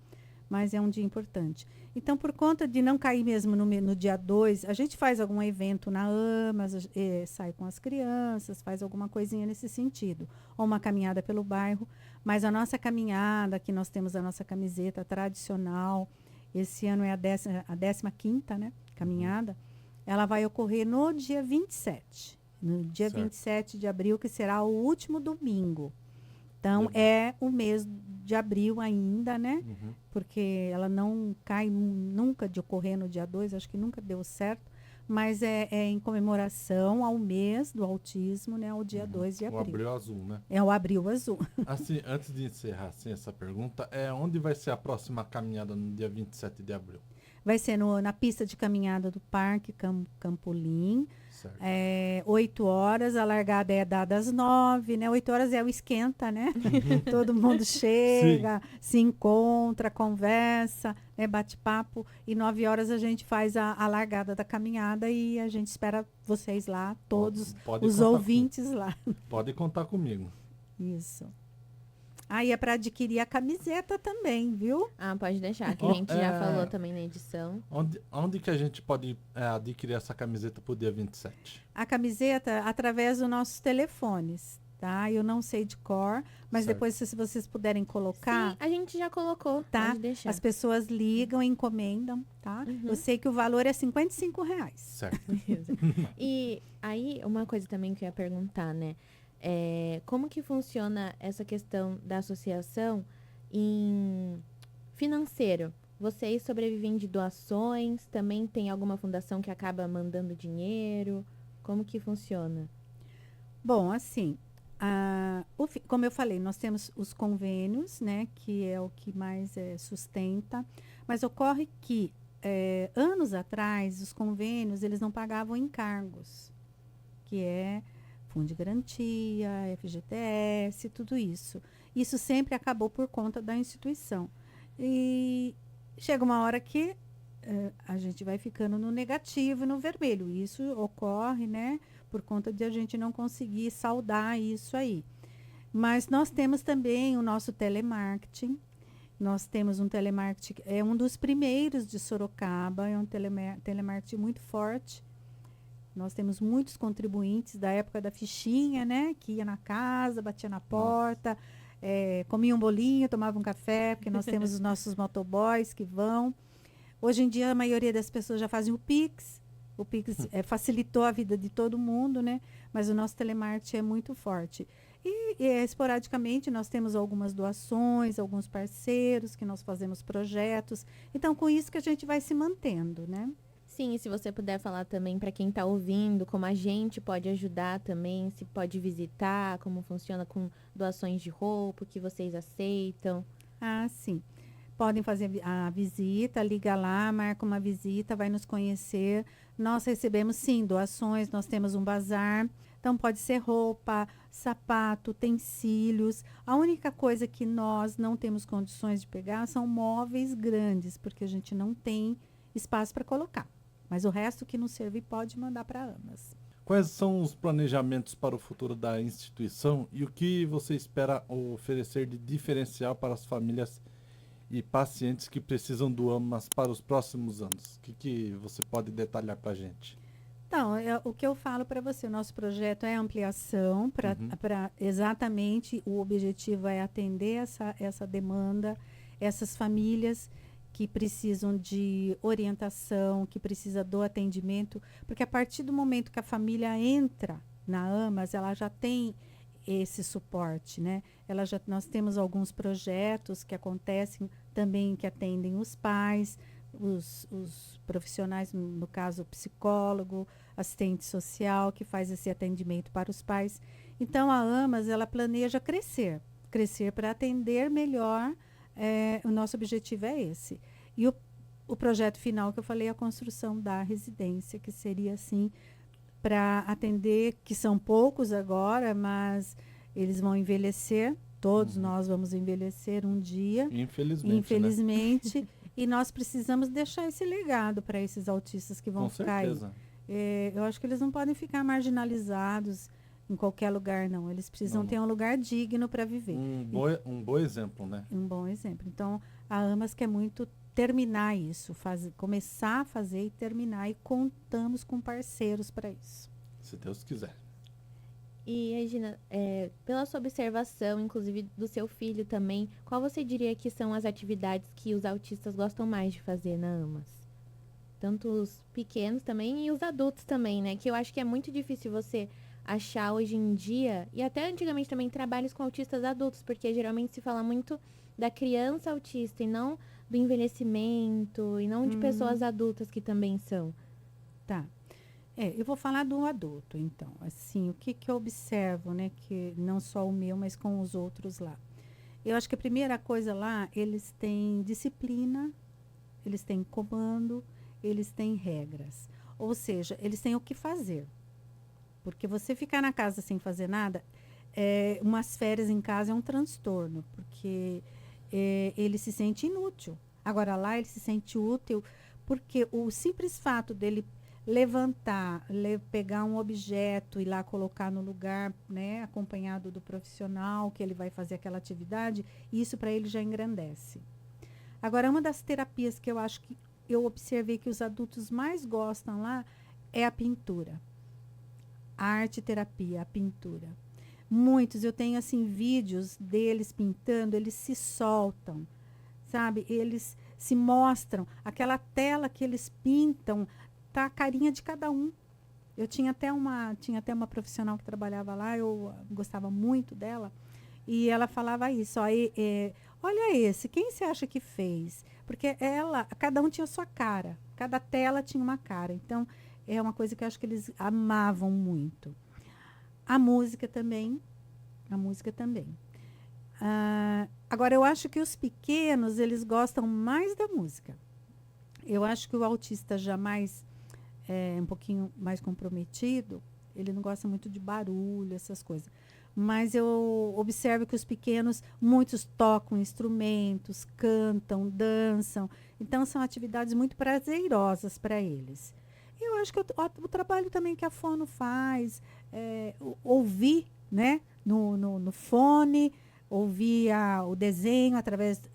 mas é um dia importante. Então, por conta de não cair mesmo no dia 2, a gente faz algum evento na AMAS, sai com as crianças, faz alguma coisinha nesse sentido, ou uma caminhada pelo bairro, mas a nossa caminhada, que nós temos a nossa camiseta tradicional, esse ano é a 15ª, né, caminhada, ela vai ocorrer no dia 27, no dia Certo. 27 de abril, que será o último domingo. Então, Legal. é o mês de abril ainda, né? Uhum. Porque ela não cai nunca de ocorrer no dia 2, acho que nunca deu certo, mas é em comemoração ao mês do autismo, né? O dia 2 de O abril. Abril Azul, né? É o Abril Azul. Assim, antes de encerrar assim, essa pergunta, onde vai ser a próxima caminhada no dia 27 de abril? Vai ser na pista de caminhada do Parque Campolim, Certo. 8 horas, a largada é dada às 9, né? 8 horas é o esquenta, né? Todo mundo chega, se encontra, conversa, né? Bate papo. E 9 horas a gente faz a largada da caminhada e a gente espera vocês lá, todos Pode os contar ouvintes lá. Pode contar comigo. Isso. Aí é para adquirir a camiseta também, viu? Ah, pode deixar, que a Ó, gente já falou também na edição. Onde que a gente pode adquirir essa camiseta pro dia 27? A camiseta através dos nossos telefones, tá? Eu não sei de cor, mas Certo. depois se vocês puderem colocar, Sim, a gente já colocou, tá? pode deixar. As pessoas ligam, encomendam, tá? Uhum. Eu sei que o valor é R$ 55. Certo. E aí, uma coisa também que eu ia perguntar, né? Como que funciona essa questão da associação em financeiro? Vocês sobrevivem de doações? Também tem alguma fundação que acaba mandando dinheiro? Como que funciona? Bom, assim, como eu falei, nós temos os convênios, né? Que é o que mais sustenta. Mas ocorre que, anos atrás, os convênios, eles não pagavam encargos, que é Fundo de Garantia, FGTS, tudo isso. Isso sempre acabou por conta da instituição. E chega uma hora que a gente vai ficando no negativo, no vermelho. Isso ocorre, né, por conta de a gente não conseguir saldar isso aí. Mas nós temos também o nosso telemarketing. Nós temos um telemarketing, é um dos primeiros de Sorocaba, é um telemarketing muito forte. Nós temos muitos contribuintes da época da fichinha, né? Que ia na casa, batia na porta, comia um bolinho, tomava um café, porque nós temos os nossos motoboys que vão. Hoje em dia, a maioria das pessoas já fazem o Pix. O Pix facilitou a vida de todo mundo, né? Mas o nosso telemarketing é muito forte. E esporadicamente, nós temos algumas doações, alguns parceiros que nós fazemos projetos. Então, com isso que a gente vai se mantendo, né? Sim, e se você puder falar também para quem está ouvindo, como a gente pode ajudar também, se pode visitar, como funciona com doações de roupa, o que vocês aceitam. Ah, sim. Podem fazer a visita, liga lá, marca uma visita, vai nos conhecer. Nós recebemos, sim, doações, nós temos um bazar. Então, pode ser roupa, sapato, utensílios. A única coisa que nós não temos condições de pegar são móveis grandes, porque a gente não tem espaço para colocar. Mas o resto que não servir pode mandar para a AMAS. Quais são os planejamentos para o futuro da instituição e o que você espera oferecer de diferencial para as famílias e pacientes que precisam do AMAS para os próximos anos? O que você pode detalhar para a gente? Então, o que eu falo para você, o nosso projeto é ampliação, para exatamente o objetivo é atender essa demanda, essas famílias que precisam de orientação, que precisa do atendimento, porque a partir do momento que a família entra na AMAS, ela já tem esse suporte, né? Nós temos alguns projetos que acontecem também, que atendem os pais, os profissionais, no caso o psicólogo, assistente social, que faz esse atendimento para os pais. Então, a AMAS, ela planeja crescer para atender melhor. O nosso objetivo é esse. E o projeto final que eu falei é a construção da residência, que seria assim, para atender, que são poucos agora, mas eles vão envelhecer, todos nós vamos envelhecer um dia. Infelizmente. Né? E nós precisamos deixar esse legado para esses autistas que vão Com ficar certeza. aí. Eu acho que eles não podem ficar marginalizados. em qualquer lugar, não. Eles precisam Não. ter um lugar digno para viver. Um bom exemplo, né? Um bom exemplo. Então, a AMAS quer muito terminar isso, começar a fazer e terminar, e contamos com parceiros para isso. Se Deus quiser. E, Regina, pela sua observação, inclusive do seu filho também, qual você diria que são as atividades que os autistas gostam mais de fazer na AMAS? Tanto os pequenos também e os adultos também, né? Que eu acho que é muito difícil você achar hoje em dia, e até antigamente também, trabalhos com autistas adultos, porque geralmente se fala muito da criança autista e não do envelhecimento, e não de pessoas adultas que também são. Tá. Eu vou falar do adulto, então. Assim, o que eu observo, né? Que não só o meu, mas com os outros lá. Eu acho que a primeira coisa lá, eles têm disciplina, eles têm comando, eles têm regras. Ou seja, eles têm o que fazer. Porque você ficar na casa sem fazer nada, umas férias em casa é um transtorno, porque ele se sente inútil. Agora lá ele se sente útil, porque o simples fato dele levantar, pegar um objeto e lá colocar no lugar, né, acompanhado do profissional que ele vai fazer aquela atividade, isso para ele já engrandece. Agora, uma das terapias que eu acho que eu observei que os adultos mais gostam lá é a pintura. A arte-terapia, a pintura. Muitos, eu tenho assim vídeos deles pintando, eles se soltam, sabe? Eles se mostram, aquela tela que eles pintam, tá a carinha de cada um. Eu tinha até uma profissional que trabalhava lá, eu gostava muito dela, e ela falava isso, olha esse, quem você acha que fez? Porque cada um tinha sua cara, cada tela tinha uma cara, então é uma coisa que eu acho que eles amavam muito. A música também. Agora, eu acho que os pequenos, eles gostam mais da música. Eu acho que o autista jamais um pouquinho mais comprometido, ele não gosta muito de barulho, essas coisas. Mas eu observo que os pequenos, muitos tocam instrumentos, cantam, dançam. Então, são atividades muito prazerosas para eles. Eu acho que o trabalho também que a Fono faz, ouvir, né, no fone, ouvir o desenho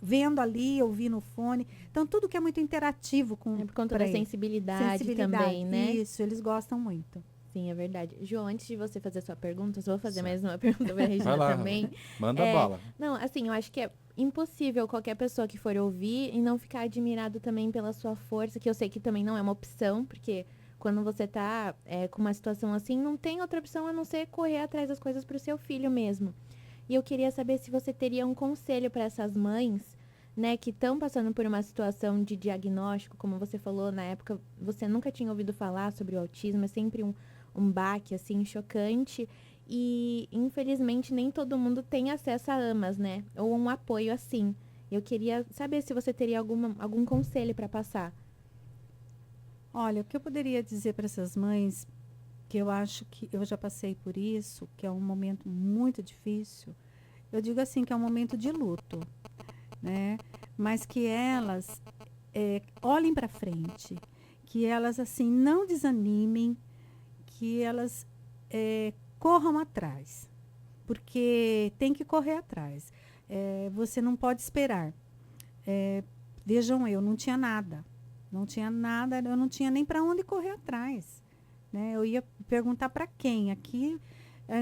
vendo ali, ouvir no fone. Então, tudo que é muito interativo Por conta da sensibilidade também, né? Isso, eles gostam muito. Sim, é verdade. João, antes de você fazer sua pergunta, eu vou fazer mais uma pergunta para a Regina Vai lá, também. manda bala. Não, assim, eu acho que é impossível qualquer pessoa que for ouvir e não ficar admirado também pela sua força, que eu sei que também não é uma opção, porque quando você tá com uma situação assim, não tem outra opção a não ser correr atrás das coisas para o seu filho mesmo. E eu queria saber se você teria um conselho para essas mães, né, que estão passando por uma situação de diagnóstico, como você falou, na época você nunca tinha ouvido falar sobre o autismo, é sempre um baque, assim, chocante, e infelizmente nem todo mundo tem acesso a AMAS, né, ou um apoio assim. Eu queria saber se você teria algum conselho para passar. Olha, o que eu poderia dizer para essas mães, que eu acho que eu já passei por isso, que é um momento muito difícil, eu digo assim, que é um momento de luto, né? Mas que elas olhem para frente, que elas assim não desanimem, que elas corram atrás, porque tem que correr atrás. Você não pode esperar. Vejam, eu não tinha nada, eu não tinha nem para onde correr atrás, né? Eu ia perguntar para quem? Aqui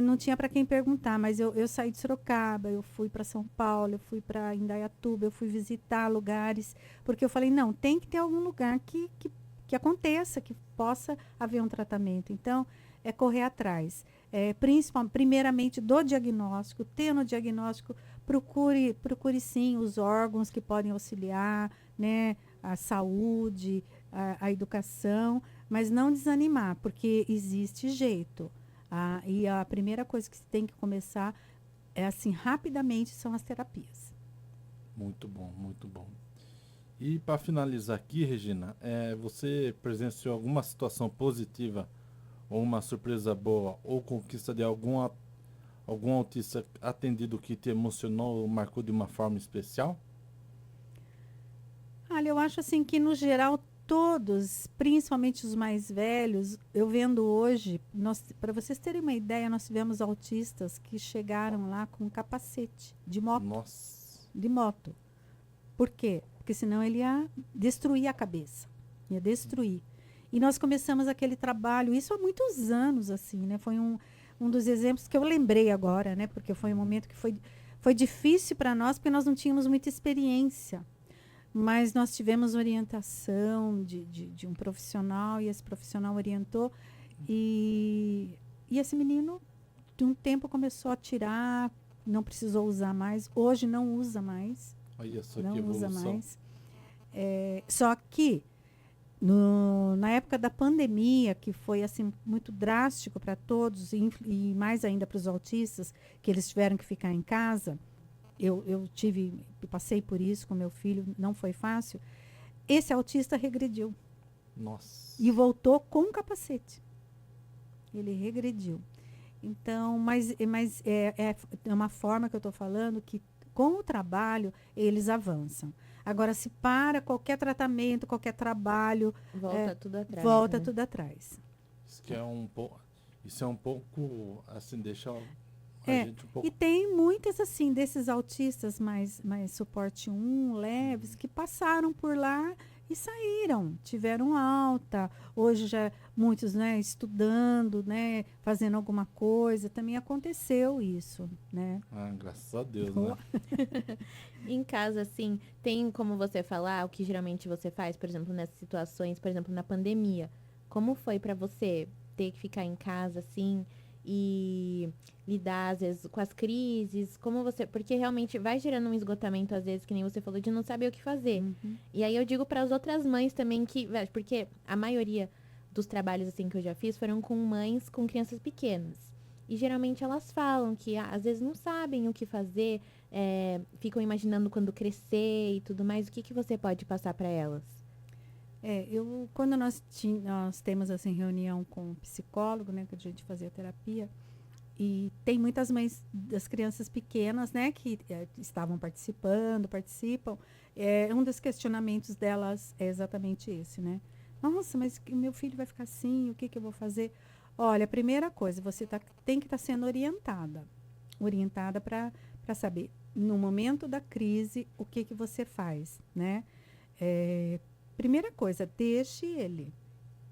não tinha para quem perguntar, mas eu saí de Sorocaba, eu fui para São Paulo, eu fui para Indaiatuba, eu fui visitar lugares, porque eu falei, não, tem que ter algum lugar que aconteça, que possa haver um tratamento. Então, é correr atrás. Primeiramente do diagnóstico, tendo o diagnóstico, procure sim os órgãos que podem auxiliar, né, a saúde, a educação, mas não desanimar, porque existe jeito. E a primeira coisa que se tem que começar assim, rapidamente, são as terapias. Muito bom, muito bom. E para finalizar aqui, Regina, você presenciou alguma situação positiva ou uma surpresa boa ou conquista de algum autista atendido que te emocionou ou marcou de uma forma especial? Olha, eu acho assim que no geral todos, principalmente os mais velhos, eu vendo hoje, para vocês terem uma ideia, nós tivemos autistas que chegaram lá com capacete de moto. Nossa. De moto. Por quê? Porque senão ele ia destruir a cabeça. Ia destruir. E nós começamos aquele trabalho, isso há muitos anos, assim, né? Foi um dos exemplos que eu lembrei agora, né? Porque foi um momento que foi difícil para nós, porque nós não tínhamos muita experiência. Mas nós tivemos orientação de um profissional, e esse profissional orientou. E esse menino, de um tempo, começou a tirar, não precisou usar mais. Hoje não usa mais. Olha só Não que usa evolução. mais. Só que, na época da pandemia, que foi assim muito drástico para todos, e mais ainda para os autistas, que eles tiveram que ficar em casa, eu passei por isso com meu filho, não foi fácil. Esse autista regrediu Nossa. e voltou com capacete. Ele regrediu. Então, mas é uma forma que eu estou falando que com o trabalho eles avançam. Agora, se para qualquer tratamento, qualquer trabalho, Volta tudo atrás. volta né? tudo atrás. Isso é um pouco, assim, deixa a É, gente um pouco... E tem muitas, assim, desses autistas mais suporte 1, leves, que passaram por lá e saíram, tiveram alta. Hoje já muitos, né, estudando, né, fazendo alguma coisa. Também aconteceu isso, né? Ah, graças a Deus, né? Em casa, assim, tem como você falar o que geralmente você faz, por exemplo, nessas situações, por exemplo, na pandemia. Como foi pra você ter que ficar em casa, assim, e lidar, às vezes, com as crises? Como você... Porque realmente vai gerando um esgotamento, às vezes, que nem você falou, de não saber o que fazer. E aí eu digo para as outras mães também que... Porque a maioria dos trabalhos, assim, que eu já fiz foram com mães com crianças pequenas. E geralmente elas falam que às vezes não sabem o que fazer, ficam imaginando quando crescer e tudo mais. O que você pode passar para elas? Quando nós temos assim reunião com o psicólogo, né, que a gente fazia terapia, e tem muitas mães das crianças pequenas, né, que participam. Um dos questionamentos delas é exatamente esse, né? Nossa, mas meu filho vai ficar assim, o que eu vou fazer? Olha, a primeira coisa, você tem que estar sendo orientada para saber, no momento da crise, o que você faz, né? Primeira coisa, deixe ele.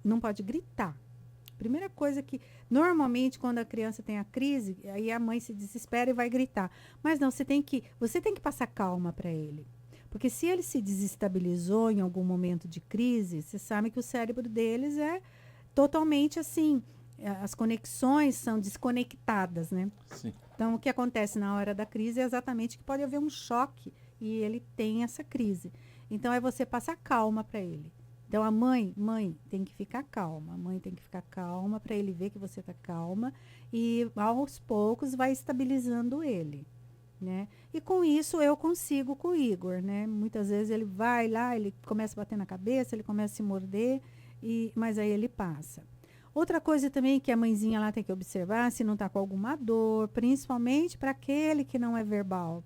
Não pode gritar. Primeira coisa que, normalmente, quando a criança tem a crise, aí a mãe se desespera e vai gritar. Mas não, você tem que passar calma para ele. Porque se ele se desestabilizou em algum momento de crise, você sabe que o cérebro deles é totalmente assim, as conexões são desconectadas, né? Sim. Então, o que acontece na hora da crise é exatamente que pode haver um choque e ele tem essa crise. Então, é você passar calma para ele. Então, a mãe tem que ficar calma. A mãe tem que ficar calma para ele ver que você está calma e, aos poucos, vai estabilizando ele, né? E com isso, eu consigo com o Igor, né? Muitas vezes ele vai lá, ele começa a bater na cabeça, ele começa a se morder, mas aí ele passa. Outra coisa também que a mãezinha lá tem que observar, se não está com alguma dor, principalmente para aquele que não é verbal,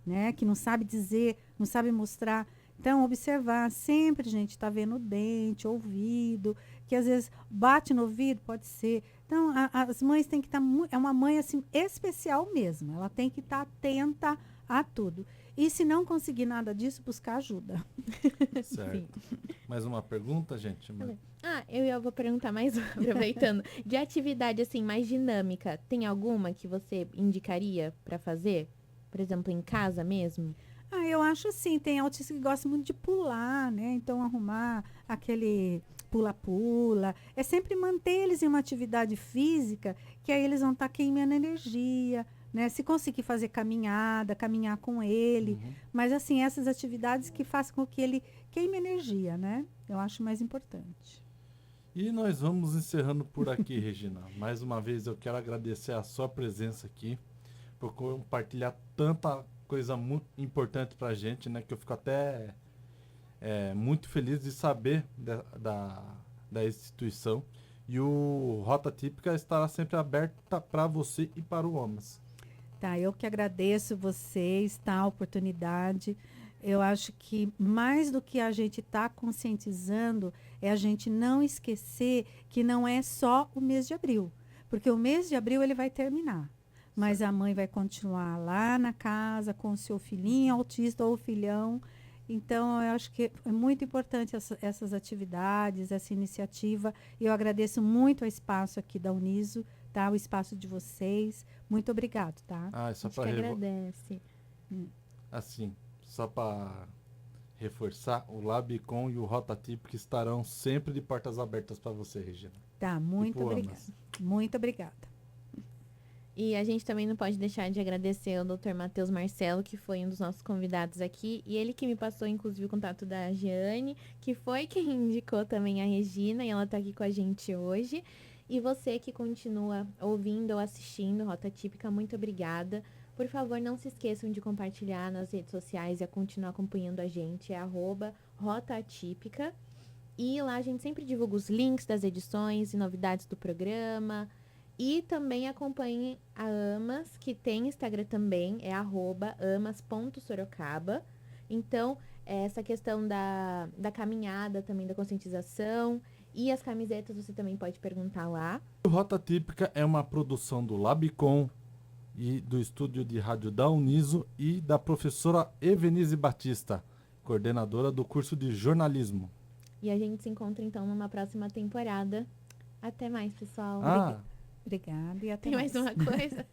né? Que não sabe dizer, não sabe mostrar. Então, observar sempre, gente, está vendo o dente, ouvido, que às vezes bate no ouvido, pode ser. Então, as mães têm que estar... É uma mãe, assim, especial mesmo. Ela tem que estar atenta a tudo. E se não conseguir nada disso, buscar ajuda. Certo. Mais uma pergunta, gente? Eu vou perguntar mais uma, aproveitando. De atividade, assim, mais dinâmica, tem alguma que você indicaria para fazer? Por exemplo, em casa mesmo? Eu acho assim, tem autistas que gostam muito de pular, né? Então, arrumar aquele pula-pula. É sempre manter eles em uma atividade física, que aí eles vão estar queimando energia, né? Se conseguir fazer caminhar com ele. Mas, assim, essas atividades que façam com que ele queime energia, né? Eu acho mais importante. E nós vamos encerrando por aqui, Regina. Mais uma vez, eu quero agradecer a sua presença aqui, por compartilhar tanta coisa muito importante para a gente, né? Que eu fico até muito feliz de saber da instituição. E o Rota Típica estará sempre aberta para você e para o OMAS. Tá, eu que agradeço vocês, tá? A oportunidade. Eu acho que mais do que a gente está conscientizando, é a gente não esquecer que não é só o mês de abril. Porque o mês de abril ele vai terminar. Mas a mãe vai continuar lá na casa com o seu filhinho autista ou filhão. Então, eu acho que é muito importante essas atividades, essa iniciativa. E eu agradeço muito o espaço aqui da Uniso, tá? O espaço de vocês. Muito obrigado, tá? Ah, só A gente que para agradece. assim, só para reforçar, o Labicom e o Rota Típica estarão sempre de portas abertas para você, Regina. Tá, muito Tipo obrigada. Amas. Muito obrigada. E a gente também não pode deixar de agradecer ao Dr. Matheus Marcelo, que foi um dos nossos convidados aqui. E ele que me passou, inclusive, o contato da Jeane, que foi quem indicou também a Regina, e ela está aqui com a gente hoje. E você que continua ouvindo ou assistindo Rota Típica, muito obrigada. Por favor, não se esqueçam de compartilhar nas redes sociais e a continuar acompanhando a gente. É @RotaAtípica. E lá a gente sempre divulga os links das edições e novidades do programa. E também acompanhe a Amas, que tem Instagram também, é @amas.sorocaba. Então, essa questão da caminhada também, da conscientização e as camisetas você também pode perguntar lá. O Rota Típica é uma produção do Labicom e do estúdio de rádio da Uniso e da professora Evenise Batista, coordenadora do curso de jornalismo. E a gente se encontra então numa próxima temporada. Até mais, pessoal. Obrigada e até Tem mais uma coisa?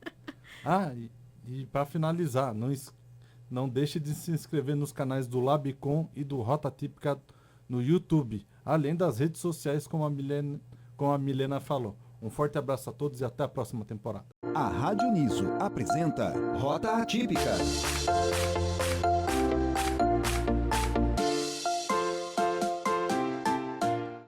E para finalizar, não deixe de se inscrever nos canais do Labicom e do Rota Típica no YouTube, além das redes sociais, como a Milena falou. Um forte abraço a todos e até a próxima temporada. A Rádio Uniso apresenta Rota Atípica.